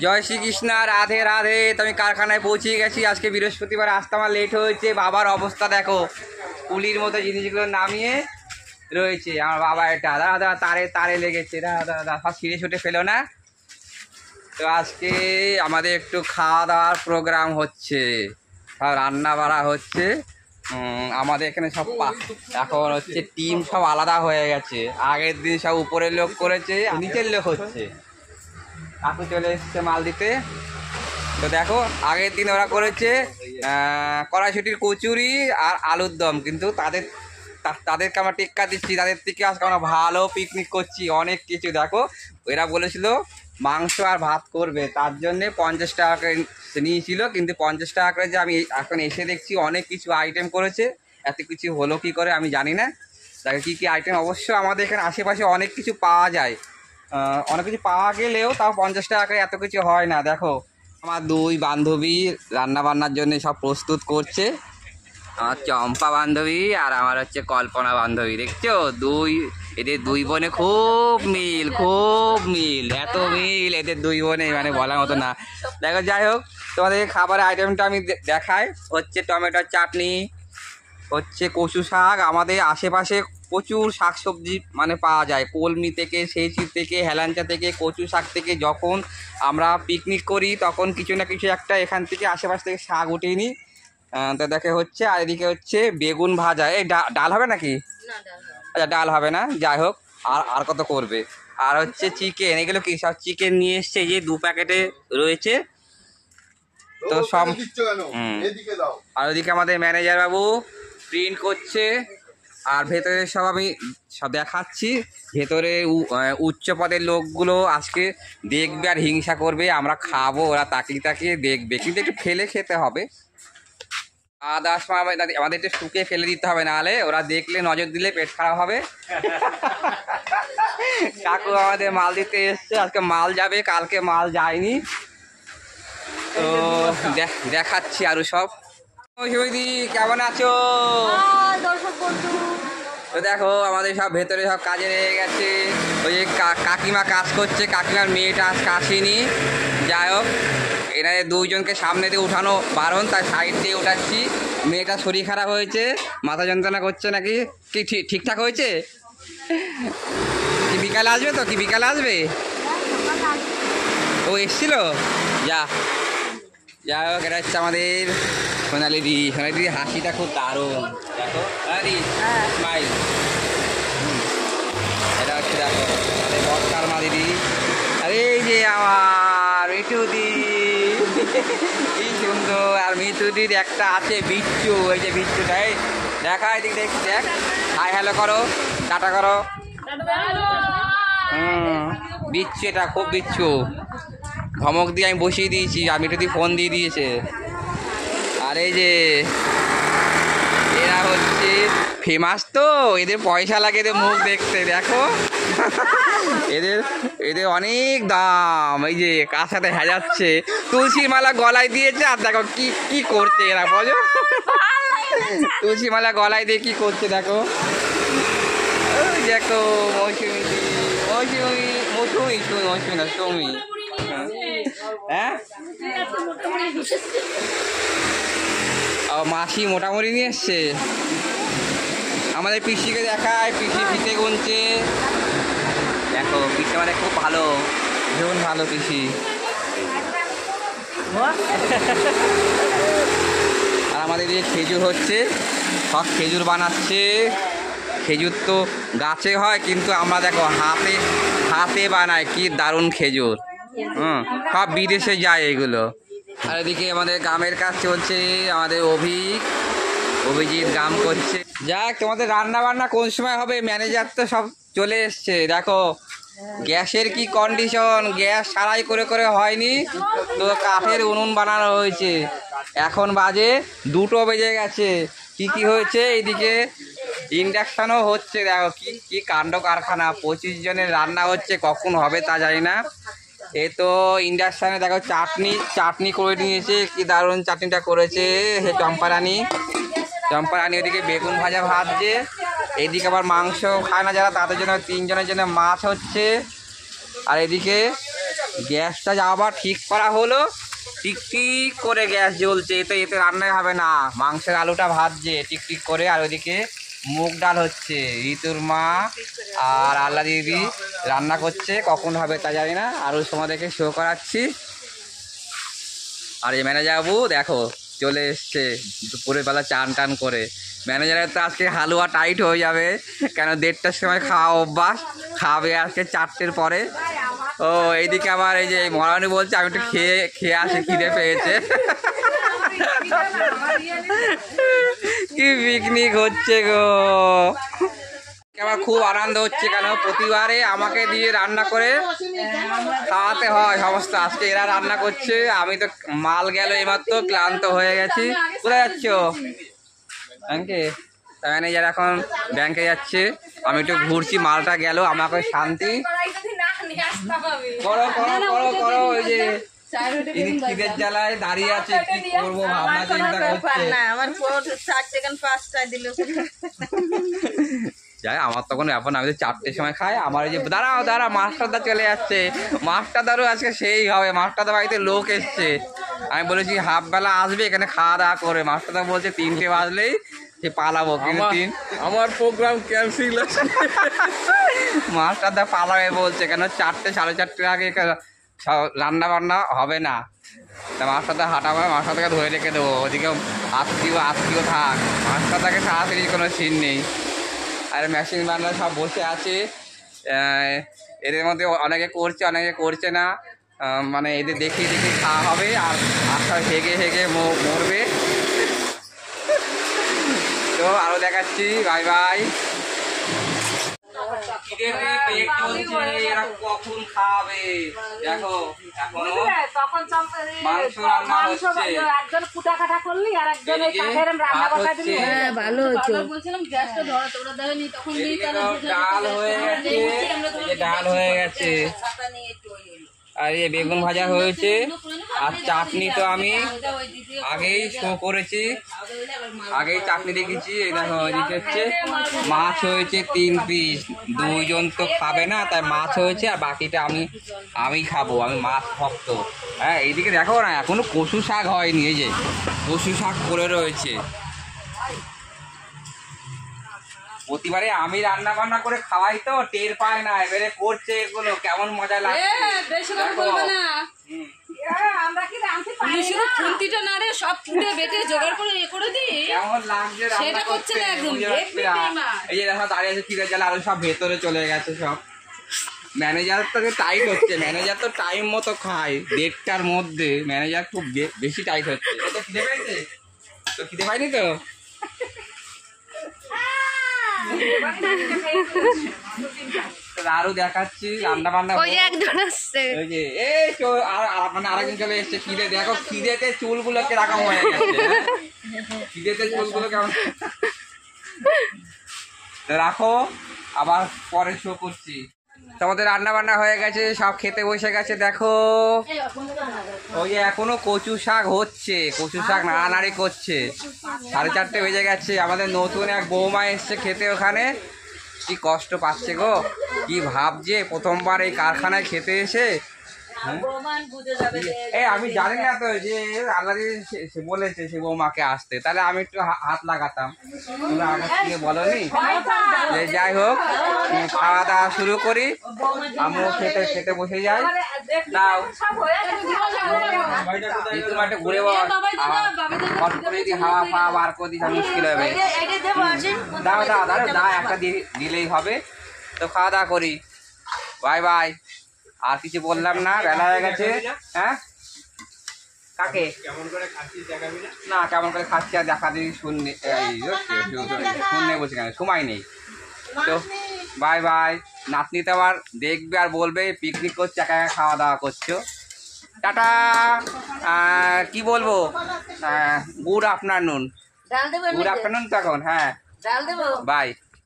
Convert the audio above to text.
জয় শ্রীকৃষ্ণ, রাধে রাধে। তো আমি কারখানায় পৌঁছে গেছি। আজকে বৃহস্পতিবার, আসতে আমার লেট হয়েছে। বাবার অবস্থা দেখো, পুলির মতো জিনিসগুলো নামিয়ে রয়েছে। আমার বাবা এটা দাদা তারে তারে লেগেছে, দাদা সব ছিঁড়ে ছুটে ফেলো না। তো আজকে আমাদের একটু খাওয়া দাওয়ার প্রোগ্রাম হচ্ছে, সব রান্না বাড়া হচ্ছে। আমাদের এখানে সব এখন হচ্ছে টিম সব আলাদা হয়ে গেছে। আগের দিন সব উপরের লোক করেছে, নিচের লোক হচ্ছে। কাকু চলে এসছে মাল দিতে। তো দেখো, আগের দিন ওরা করেছে কড়াইশুটির কচুরি আর আলুর দম, কিন্তু তাদেরকে আমরা টেক্কা দিচ্ছি। তাদের থেকে আজকে আমরা ভালো পিকনিক করছি, অনেক কিছু। দেখো, এরা বলেছিল মাংস আর ভাত করবে, তার জন্যে 50 টাকা করে নিয়েছিল, কিন্তু 50 টাকা করে যে আমি এখন এসে দেখছি অনেক কিছু আইটেম করেছে। এত কিছু হলো কি করে আমি জানি না। তাকে কী কী আইটেম, অবশ্য আমাদের এখানে আশেপাশে অনেক কিছু পাওয়া যায়, অনেক কিছু পাওয়া গেলেও তাও 50 টাকা করে এত কিছু হয় না। দেখো, আমার দুই বান্ধবী রান্না বান্নার জন্য সব প্রস্তুত করছে। আমার চম্পা বান্ধবী আর আমার হচ্ছে কল্পনা বান্ধবী। দেখছো, এদের দুই বোনে খুব মিল, এত মিল এদের দুই বোনে, মানে বলার মতো না। দেখো, যাই হোক, তোমাদের খাবারের আইটেমটা আমি দেখাই। হচ্ছে টমেটোর চাটনি, হচ্ছে কচু শাক। আমাদের আশেপাশে প্রচুর শাক সবজি মানে পাওয়া যায়, কলমি থেকে, সেচি থেকে, হেলাঞ্চা থেকে, কচু শাক থেকে। যখন আমরা পিকনিক করি তখন কিছু না কিছু একটা এখান থেকে আশেপাশ থেকে শাক উঠিয়ে নিই। তো দেখে হচ্ছে, আর এদিকে হচ্ছে বেগুন ভাজা। এই ডাল হবে নাকি? আচ্ছা, ডাল হবে না, যাই হোক। আর কত করবে। আর হচ্ছে চিকেন, এগুলো কি সব চিকেন নিয়ে এসছে, এই যে 2 প্যাকেটে রয়েছে। তো সব আর ওদিকে আমাদের ম্যানেজার বাবু প্রিন্ট করছে। আর ভেতরে সব আমি সব দেখাচ্ছি। ভেতরে উচ্চ পদের লোকগুলো আজকে দেখবে আর হিংসা করবে। আমরা খাবো, ওরা তাকিয়ে দেখবে, কিন্তু একটু ফেলে খেতে হবে। আদার সময় আমাদের একটু শুকিয়ে ফেলে দিতে হবে, নাহলে ওরা দেখলে, নজর দিলে পেট খারাপ হবে। কাকু আমাদের মাল দিতে এসছে, আজকে মাল যাবে, কালকে মাল যায়নি। তো দেখাচ্ছি আরো সব। দি কেমন আছো? তো দেখো, আমাদের সব ভেতরে সব কাজে লেগে গেছে। ওই যে কাকিমা কাজ করছে, কাকিমার মেয়েটা আজকে আসেনি। যাই হোক, এনাদের দুইজনকে সামনে দিয়ে উঠানো বারণ, তাই সাইড দিয়ে উঠাচ্ছি। মেয়েটা শরীর খারাপ হয়েছে, মাথা যন্ত্রণা করছে নাকি। কি ঠিকঠাক হয়েছে? কি বিকালে আসবে? তো কি বিকালে আসবে? ও এসছিল? যাই হোক, এটা হচ্ছে আমাদের সোনালি দিদি হাসিটা খুব দারুণ। দেখো সোনালি স্মাইল। এটা হচ্ছে, দেখো, আমাদের বটকার মা দিদি। আর এই যে আমার মিঠুদি, কি সুন্দর। আর মিঠুদির একটা আছে বিচ্ছু, ওই যে বিচ্ছুটাই দেখা, এদিক দেখ, হাই হ্যালো করো, টাটা করো। বিচ্ছু, এটা খুব বিচ্ছু। ধমক দিয়ে আমি বসিয়ে দিয়েছি, আর মিঠুদি ফোন দিয়ে দিয়েছে। আর এই যে এরা হচ্ছে ফেমাস, তো এদের পয়সা লাগে এদের মুখ দেখতে। দেখো, এদের অনেক দাম। এই যে কার সাথে হেজাচ্ছে, তুলসীর মালা গলায় দিয়েছে। আর দেখো কি করছে এরা, বলো। তুলসী মালা গলায় দিয়ে কি করছে দেখো। ওই দেখো, মৌসুমি না সৌমি। হ্যাঁ, মাসি মোটামুটি নিয়ে এসছে। আমাদের পিসিকে দেখায়, পিসি ফিতে গুনছে। দেখো, পিসি আমাদের খুব ভালো, ভীষণ ভালো পিসি। আর আমাদের এই খেজুর হচ্ছে, সব খেজুর বানাচ্ছে। খেজুর তো গাছে হয়, কিন্তু আমরা দেখো হাতে বানাই, কি দারুণ খেজুর। সব বিদেশে যায় এগুলো। আর এদিকে আমাদের গ্রামের কাজ চলছে, আমাদের অভিজিৎ গাম করছে। যাক, তোমাদের রান্না বান্না কোন সময় হবে? ম্যানেজার তো সব চলে এসছে। দেখো, গ্যাসের কি কন্ডিশন, গ্যাস সারাই করে হয়নি, তো কাঠের উনুন বানানো হয়েছে। এখন বাজে 2টো বেজে গেছে। কি হয়েছে, এইদিকে ইন্ডাকশানও হচ্ছে। দেখো কি কাণ্ড কারখানা, 25 জনের রান্না হচ্ছে, কখন হবে তা জানি না। এ তো ইন্ডাকশানে দেখো চাটনি করে নিয়েছে, কি দারুণ চাটনিটা করেছে সে চম্পারানি। ওদিকে বেগুন ভাজা ভাজছে। এদিকে আবার মাংস খায় না যারা, তাদের জন্য 3 জনের জন্য মাছ হচ্ছে। আর এদিকে গ্যাসটা আবার ঠিক করা হলো, টিকটিক করে গ্যাস জ্বলছে, এতে রান্নাই হবে না। মাংসের আলুটা ভাজছে টিকটিক করে, আর ওইদিকে মুগ ডাল হচ্ছে। ঋতুর মা আর আল্লা দিদি রান্না করছে, কখন হবে তা জানি না। আর ওই সময় দেখে শো করাচ্ছি। আর এই ম্যানেজার বাবু দেখো চলে এসছে দুপুরের বেলা চান টান করে। ম্যানেজারের তো আজকে হালুয়া টাইট হয়ে যাবে, কেন 1:30টার সময় খাওয়া অভ্যাস, খাবে আজকে 4টের পরে। ও এইদিকে আবার এই যে মরানি বলছে আমি একটু খেয়ে আসি, খিদে পেয়েছে। কি পিকনিক হচ্ছে গো, আমার খুব আনন্দ হচ্ছে, কেন প্রতিবারে আমাকে দিয়ে রান্না করে খাওয়াতে হয় সমস্ত। আজকে এরা রান্না করছে, আমি তো মাল গেল এইমাত্র, ক্লান্ত হয়ে গেছি। কোথায় যাচ্ছ? ব্যাংকে? ম্যানেজার এখন ব্যাংকে যাচ্ছে, আমি একটু ঘুরছি, মালটা গেল, আমাকে শান্তি। করো করো করো করো। ওই যে খিদের জ্বালায় দাঁড়িয়ে আছে, কি করবো ভাবনা চিন্তা করছে। যাই আমার তখন এখন আমি তো 4টের সময় খাই। আমার এই যে দাঁড়াও মাস্টারদা চলে যাচ্ছে, মাস্টারদারও আজকে সেই হবে। মাস্টারদা বাড়িতে লোক এসছে, আমি বলেছি হাফ বেলা আসবে এখানে খাওয়া দাওয়া করে। মাস্টারদা বলছে 3টে বাজলেই সে পালাবো, কিন্তু আমার প্রোগ্রাম ক্যান্সেল আছে। মাস্টারদা পালাবে বলছে, কেন 4টে 4:30 আগে রান্না বান্না হবে না। তা মাস্টারদা হাঁটাবে, মাস্টারদাকে ধরে রেখে দেবো, ওদিকে আত্মীয় থাক। মাস্টারদাকে তাড়াতাড়ি কোনো সিন নেই। আর মেশিন বান্না সব বসে আছে, এদের মধ্যে অনেকে করছে অনেকে করছে না, মানে এদের দেখিয়ে খাওয়া হবে। আর আশা হেগে মরবে। তো আরো দেখাচ্ছি, বাই বাই। এরা কখন খাবে দেখো, এখনো মাংস রান্না হচ্ছে, একজন কুটা কাটা করলি আর একজন রান্না বসাই দিলি। হ্যাঁ ভালো হচ্ছে। বলছিলাম গ্যাসটা ধরা তোরা দেয়নি তখন ডাল হয়ে গেছে, ডাল হয়ে গেছে, আর এই বেগুন ভাজা হয়েছে, আর চাটনি তো আমি আগেই শো করেছি, আগেই চাটনি দেখেছি। এই দেখো এদিকে হচ্ছে মাছ হয়েছে 3 পিস, 2জন তো খাবে না, তাই মাছ হয়েছে, আর বাকিটা আমি খাবো, আমি মাছ ভক্ত। হ্যাঁ এইদিকে দেখো না, এখনো কচু শাক হয়নি, এই যে কচু শাক করে রয়েছে। প্রতিবারে আমি রান্না বান্না করে খাওয়াই তো টের পায় না, এবারে করছে এগুলো, কেমন মজা লাগছে। এই যে দেখো দাঁড়িয়ে আছে, খিদের জ্বালা আরো সব ভেতরে চলে গেছে সব। ম্যানেজার তো টাইট হচ্ছে, ম্যানেজার তো টাইম মতো খায় 1:30টার মধ্যে, ম্যানেজার খুব বেশি টাইট হচ্ছে। তো খিদে পেয়েছে তো, খিদে পাইনি তো। আরো দেখাচ্ছি রান্না বান্না, ওই যে এই মানে আরেকজন চলে এসছে। খিদে দেখো, খিদেতে চুলগুলো কিরকম হয়ে গেছে, খিদেতে চুলগুলো কেমন। রাখো, আবার পরে শো করছি। তোমাদের রান্না বান্না হয়ে গেছে, সব খেতে বসে গেছে। দেখো ওই এখনো কচু শাক হচ্ছে, কচু শাক নাড়ানাড়ি করছে। 4:30 বেজে গেছে। আমাদের নতুন এক বৌমা এসছে খেতে, ওখানে কি কষ্ট পাচ্ছে গো, কি ভাবছে প্রথমবার এই কারখানায় খেতে এসে। এই আমি জানি না তো যে আল্লাহ সে বলেছে সে বৌমাকে আসতে, তাহলে আমি একটু হাত লাগাতাম, তোমরা আমার থেকে বলোনি। যাই হোক, খাওয়া দাওয়া শুরু করি, আমিও খেতে বসে যাই। দাও একটু ঘুরে যদি হাওয়া ফাওয়া বার করে দিতে মুশকিল হবে। দাও একটা দিলেই হবে। তো খাওয়া দাওয়া করি, বাই বাই। আর কিছু বললাম না, বেলা হয়ে গেছে। হ্যাঁ কাকে না কেমন করে খাচ্ছি আর দেখা দিই শুননে বলছি, কেন সময় নেই তো। Bye bye. নাতনি তো আবার দেখবে আর বলবে পিকনিক করছে, একা একা খাওয়া দাওয়া করছো। টাটা। কি বলবো, গুড আফটারনুন তো এখন। হ্যাঁ বাই।